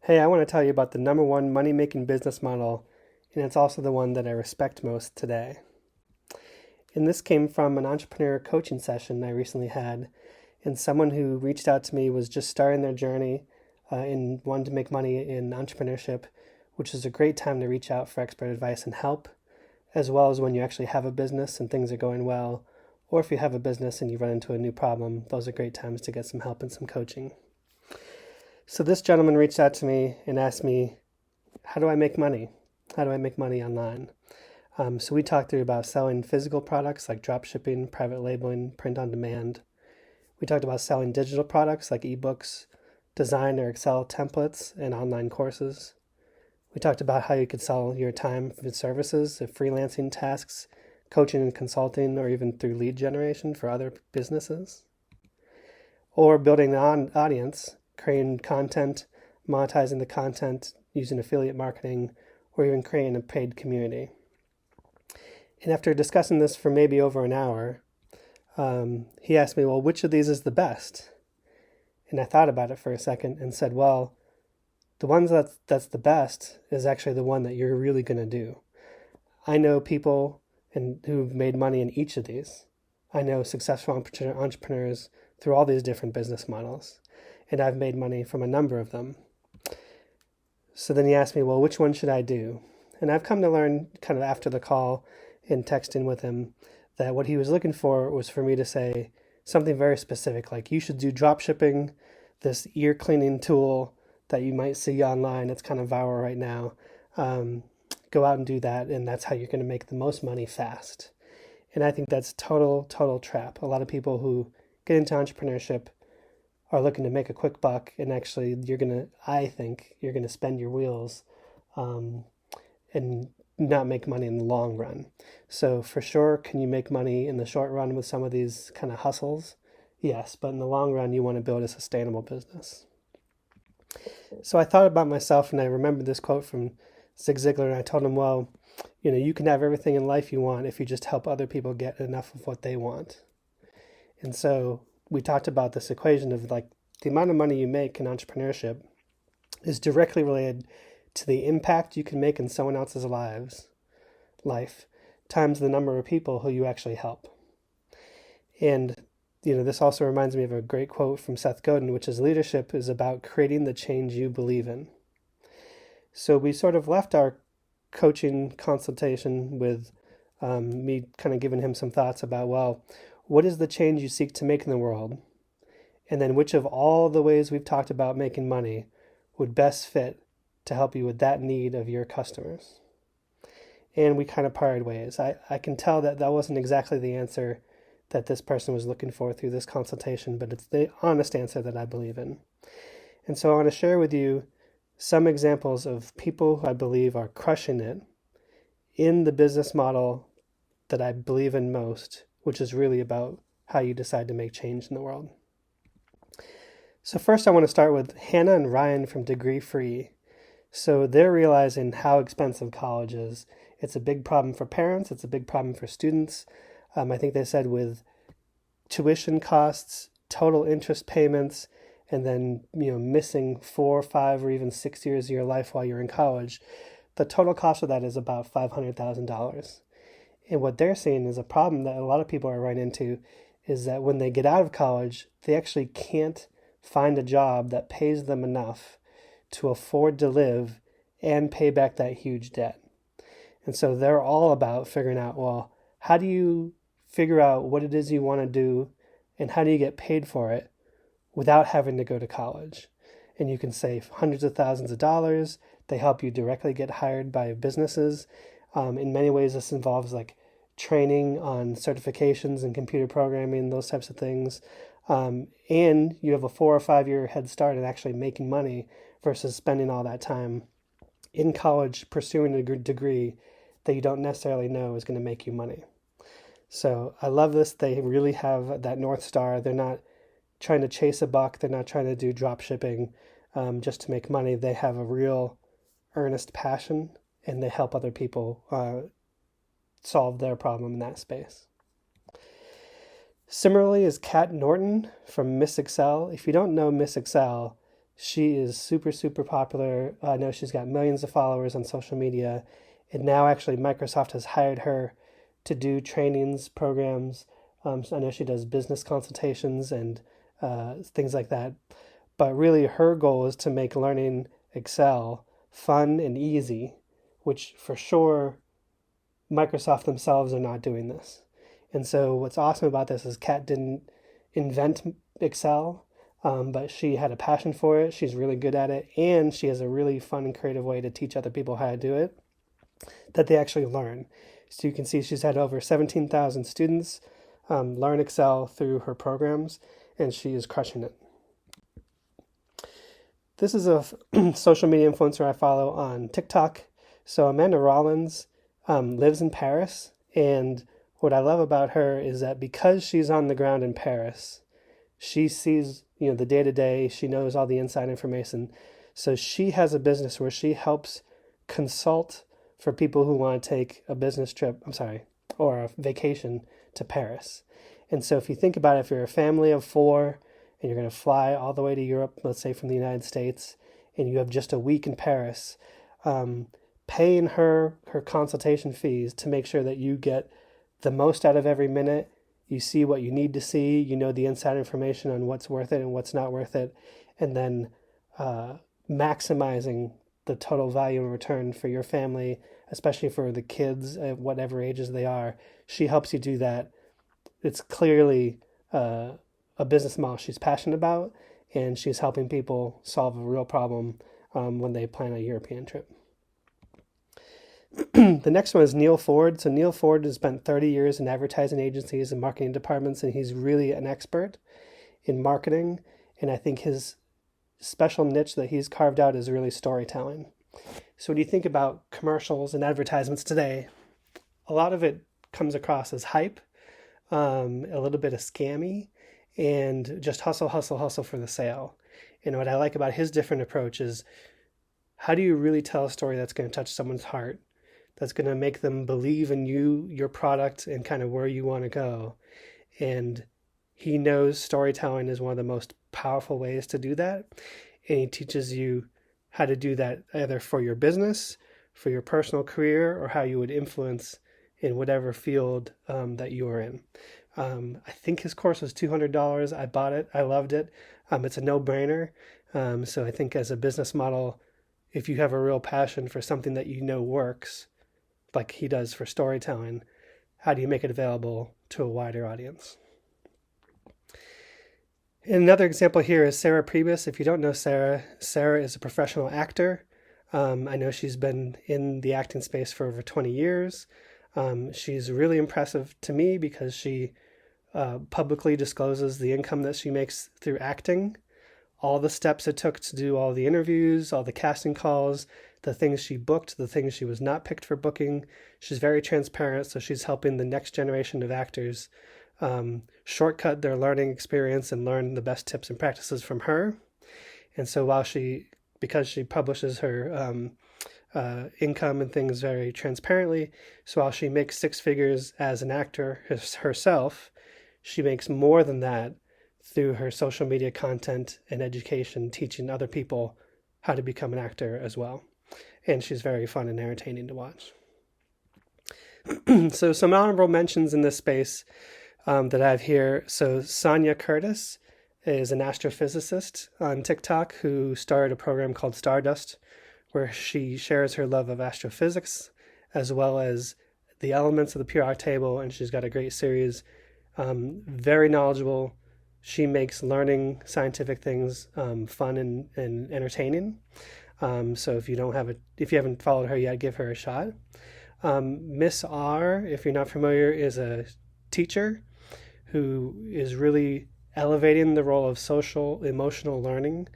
Hey, I want to tell you about the number one money-making business model, and it's also the one that I respect most today. And this came from an entrepreneur coaching session I recently had, and someone who reached out to me was just starting their journey and wanted to make money in entrepreneurship, which is a great time to reach out for expert advice and help, as well as when you actually have a business and things are going well, or if you have a business and you run into a new problem, those are great times to get some help and some coaching. So this gentleman reached out to me and asked me, how do I make money? How do I make money online? So we talked through about selling physical products like drop shipping, private labeling, print on demand. We talked about selling digital products like ebooks, design or Excel templates, and online courses. We talked about how you could sell your time for services, freelancing tasks, coaching and consulting, or even through lead generation for other businesses. Or building an audience, creating content, monetizing the content, using affiliate marketing, or even creating a paid community. And after discussing this for maybe over an hour, he asked me, well, which of these is the best? And I thought about it for a second and said, well, the ones that's the best is actually the one that you're really going to do. I know people who've made money in each of these. I know successful entrepreneurs through all these different business models, and I've made money from a number of them. So then he asked me, well, which one should I do? And I've come to learn kind of after the call and texting with him that what he was looking for was for me to say something very specific, like you should do drop shipping, this ear cleaning tool that you might see online. It's kind of viral right now. Go out and do that, and that's how you're going to make the most money fast. And I think that's total trap. A lot of people who get into entrepreneurship are looking to make a quick buck, and actually I think you're going to spend your wheels and not make money in the long run. So for sure, can you make money in the short run with some of these kind of hustles? Yes, but in the long run, you want to build a sustainable business. So I thought about myself, and I remembered this quote from Zig Ziglar, and I told him, well, you can have everything in life you want if you just help other people get enough of what they want. And so we talked about this equation of like the amount of money you make in entrepreneurship is directly related to the impact you can make in someone else's life times the number of people who you actually help. And this also reminds me of a great quote from Seth Godin, which is leadership is about creating the change you believe in. So we sort of left our coaching consultation with me kind of giving him some thoughts about, well, what is the change you seek to make in the world? And then which of all the ways we've talked about making money would best fit to help you with that need of your customers? And we kind of parted ways. I can tell that wasn't exactly the answer that this person was looking for through this consultation, but it's the honest answer that I believe in. And so I want to share with you some examples of people who I believe are crushing it in the business model that I believe in most, which is really about how you decide to make change in the world. So first I want to start with Hannah and Ryan from Degree Free. So they're realizing how expensive college is. It's a big problem for parents. It's a big problem for students. I think they said with tuition costs, total interest payments, and then missing 4, 5, or even 6 years of your life while you're in college, the total cost of that is about $500,000. And what they're seeing is a problem that a lot of people are running into is that when they get out of college, they actually can't find a job that pays them enough to afford to live and pay back that huge debt. And so they're all about figuring out, well, how do you figure out what it is you want to do and how do you get paid for it without having to go to college? And you can save hundreds of thousands of dollars. They help you directly get hired by businesses. In many ways, this involves like training on certifications and computer programming, those types of things. And you have a 4 or 5 year head start in actually making money versus spending all that time in college pursuing a degree that you don't necessarily know is going to make you money. So I love this. They really have that North Star. They're not trying to chase a buck. They're not trying to do drop shipping just to make money. They have a real earnest passion, and they help other people solve their problem in that space. Similarly is Kat Norton from Miss Excel. If you don't know Miss Excel, She is super, super popular. I know she's got millions of followers on social media. And now actually Microsoft has hired her to do trainings, programs. So I know she does business consultations and things like that. But really her goal is to make learning Excel fun and easy, which for sure Microsoft themselves are not doing this. And so what's awesome about this is Kat didn't invent Excel, but she had a passion for it. She's really good at it, and she has a really fun and creative way to teach other people how to do it that they actually learn. So you can see she's had over 17,000 students learn Excel through her programs, and she is crushing it. This is a social media influencer I follow on TikTok. So Amanda Rollins lives in Paris, and what I love about her is that because she's on the ground in Paris, she sees, the day-to-day, she knows all the inside information. So she has a business where she helps consult for people who want to take a business trip, or a vacation to Paris. And so if you think about it, if you're a family of 4 and you're going to fly all the way to Europe, let's say from the United States, and you have just a week in Paris, paying her consultation fees to make sure that you get the most out of every minute, you see what you need to see, you know the inside information on what's worth it and what's not worth it, and then maximizing the total value and return for your family, especially for the kids at whatever ages they are. She helps you do that. It's clearly a business model she's passionate about, and she's helping people solve a real problem when they plan a European trip. The next one is Neil Ford. So Neil Ford has spent 30 years in advertising agencies and marketing departments, and he's really an expert in marketing. And I think his special niche that he's carved out is really storytelling. So when you think about commercials and advertisements today, a lot of it comes across as hype, a little bit of scammy, and just hustle, hustle, hustle for the sale. And what I like about his different approach is, how do you really tell a story that's going to touch someone's heart, that's going to make them believe in you, your product, and kind of where you want to go? And he knows storytelling is one of the most powerful ways to do that. And he teaches you how to do that either for your business, for your personal career, or how you would influence in whatever field that you are in. I think his course was $200. I bought it. I loved it. It's a no-brainer. So I think as a business model, if you have a real passion for something that you know works, like he does for storytelling, how do you make it available to a wider audience? And another example here is Sarah Priebus. If you don't know Sarah, Sarah is a professional actor. I know she's been in the acting space for over 20 years. She's really impressive to me because she publicly discloses the income that she makes through acting, all the steps it took to do all the interviews, all the casting calls, the things she booked, the things she was not picked for booking. She's very transparent, so she's helping the next generation of actors shortcut their learning experience and learn the best tips and practices from her. And so because she publishes her income and things very transparently, so while she makes 6 figures as an actor herself, she makes more than that through her social media content and education, teaching other people how to become an actor as well. And she's very fun and entertaining to watch. So some honorable mentions in this space that I have here. So Sonia Curtis is an astrophysicist on TikTok who started a program called Stardust, where she shares her love of astrophysics as well as the elements of the periodic table, and she's got a great series. Very knowledgeable. She makes learning scientific things fun and entertaining. So if you haven't followed her yet, give her a shot. Miss R, if you're not familiar, is a teacher who is really elevating the role of social emotional learning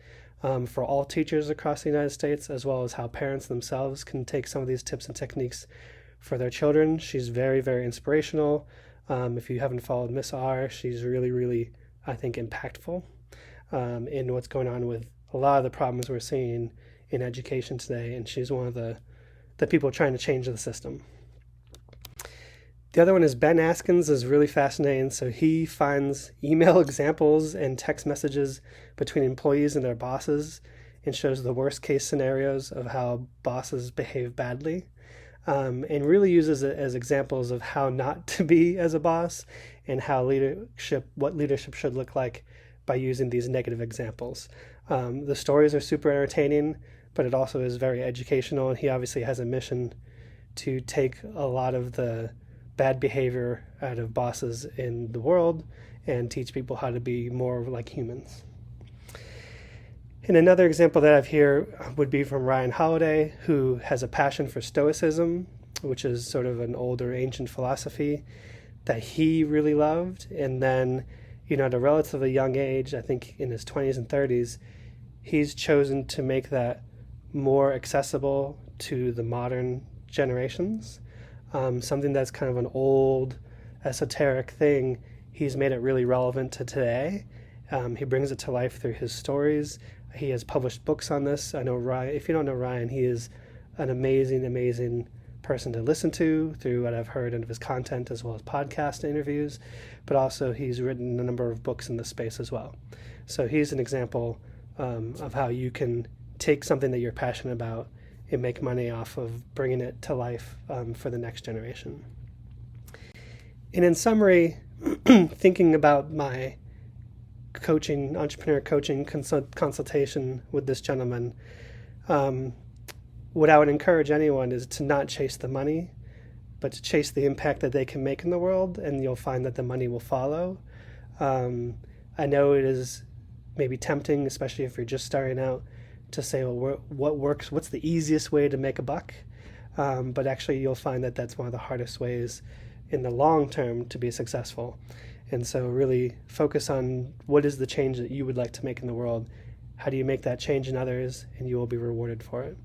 for all teachers across the United States, as well as how parents themselves can take some of these tips and techniques for their children. She's very, very inspirational. If you haven't followed Miss R, she's really, really, I think, impactful in what's going on with a lot of the problems we're seeing in education today, and she's one of the people trying to change the system. The other one is Ben Askins is really fascinating. So he finds email examples and text messages between employees and their bosses and shows the worst case scenarios of how bosses behave badly, and really uses it as examples of how not to be as a boss and what leadership should look like by using these negative examples. The stories are super entertaining, but it also is very educational, and he obviously has a mission to take a lot of the bad behavior out of bosses in the world and teach people how to be more like humans. And another example that I have here would be from Ryan Holiday, who has a passion for Stoicism, which is sort of an older ancient philosophy that he really loved. And then, at a relatively young age, I think in his 20s and 30s, he's chosen to make that more accessible to the modern generations. Something that's kind of an old esoteric thing, he's made it really relevant to today. He brings it to life through his stories. He has published books on this. I know Ryan, if you don't know Ryan, he is an amazing, amazing person to listen to through what I've heard of his content, as well as podcast interviews, but also he's written a number of books in this space as well. So he's an example of how you can take something that you're passionate about and make money off of bringing it to life for the next generation. And in summary, thinking about my entrepreneur coaching consultation with this gentleman, what I would encourage anyone is to not chase the money, but to chase the impact that they can make in the world, and you'll find that the money will follow. I know it is maybe tempting, especially if you're just starting out, to say, well, what works? What's the easiest way to make a buck? But actually, you'll find that that's one of the hardest ways in the long term to be successful. And so really focus on what is the change that you would like to make in the world. How do you make that change in others? And you will be rewarded for it.